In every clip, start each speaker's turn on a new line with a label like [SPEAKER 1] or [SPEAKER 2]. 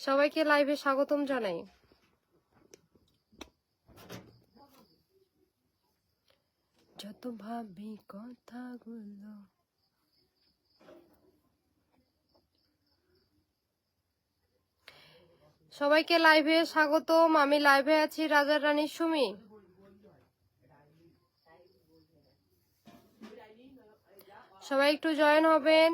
[SPEAKER 1] সবাইকে লাইভে স্বাগতম জানাই। যত ভাবি কথাগুলো সবাইকে লাইভে স্বাগতম। আমি লাইভে আছি রাজা রানী সুমি। সবাই একটু জয়েন হবেন।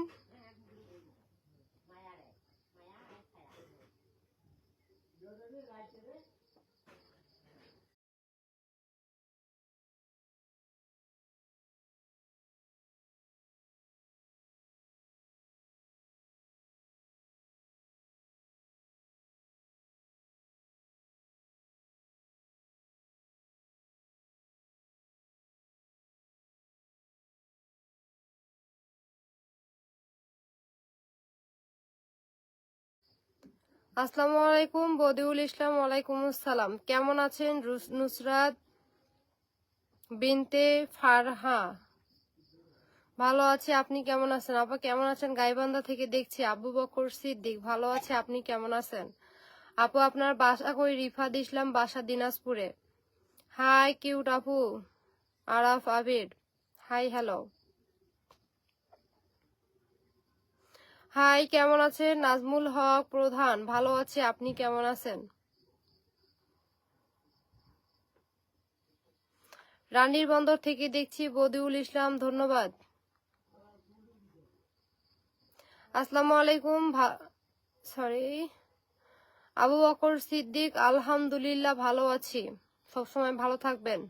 [SPEAKER 1] আসসালামু আলাইকুম বদিউল ইসলাম। ওয়ালাইকুম আসসালাম। কেমন আছেন নুসরাত বিনতে ফারহা? ভালো আছে, আপনি কেমন আছেন? আপা কেমন আছেন? গাইবান্ধা থেকে দেখছি। আবু বকর সিদ্দিক ভালো আছে, আপনি কেমন আছেন? আপু আপনার বাসা কই? রিফাত ইসলাম বাসা দিনাজপুরে। হাই কিউট আপু। আরাফ আবির হাই হ্যালো। হাই কেমন আছেন? নাজমুল হক প্রধান ভালো আছে, আপনি কেমন আছেন? রানীর বন্দর থেকে দেখছি বদিউল ইসলাম ধন্যবাদ। আসসালামু আলাইকুম সরি আবু বকর সিদ্দিক আলহামদুলিল্লাহ ভালো আছি, সবসময় ভালো থাকবেন।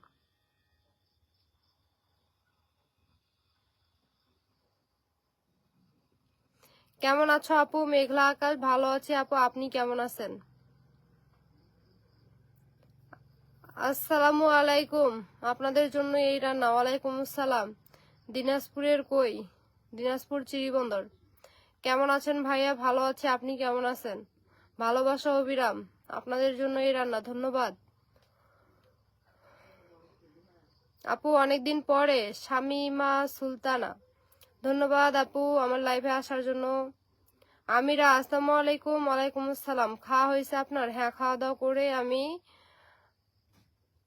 [SPEAKER 1] কেমন আছো আপু? মেঘলা আকাশ ভালো আছে আপু, আপনি কেমন আছেন? আসসালামু আলাইকুম। আপনাদের জন্য এই রান্না। ওয়ালাইকুম আসসালাম। দিনাজপুরের কই? দিনাজপুর চিরিবন্দর। কেমন আছেন ভাইয়া? ভালো আছে, আপনি কেমন আছেন? ভালোবাসা অবিরাম। আপনাদের জন্য এই রান্না, ধন্যবাদ আপু। অনেকদিন পরে। শামিমা সুলতানা ধন্যবাদ আপু আমার লাইভে আসার জন্য। আমিরা আসসালামু আলাইকুম। ওয়ালাইকুম আসসালাম। খাওয়া হয়েছে আপনার? হ্যাঁ, খাওয়া দাওয়া করে আমি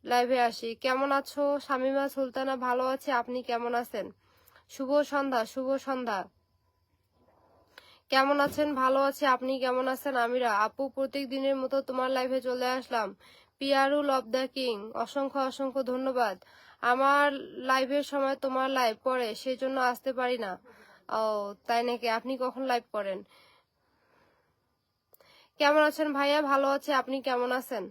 [SPEAKER 1] লাইভে আসি। কেমন আছো শামিমা সুলতানা? ভালো আছে, আপনি কেমন আছেন? শুভ সন্ধ্যা। শুভ সন্ধ্যা। কেমন আছেন? ভালো আছে, আপনি কেমন আছেন? আমিরা আপু প্রত্যেক দিনের মতো তোমার লাইভে চলে আসলাম। পিয়ারুল অব দ্য কিং অসংখ্য অসংখ্য ধন্যবাদ। আমার লাইভের সময় তোমার লাইভ পড়ে, সেজন্য আসতে পারি না। ও তাই নাকি? আপনি কখন লাইভ করেন? কেমন আছেন ভাইয়া? ভালো আছে, আপনি কেমন আছেন?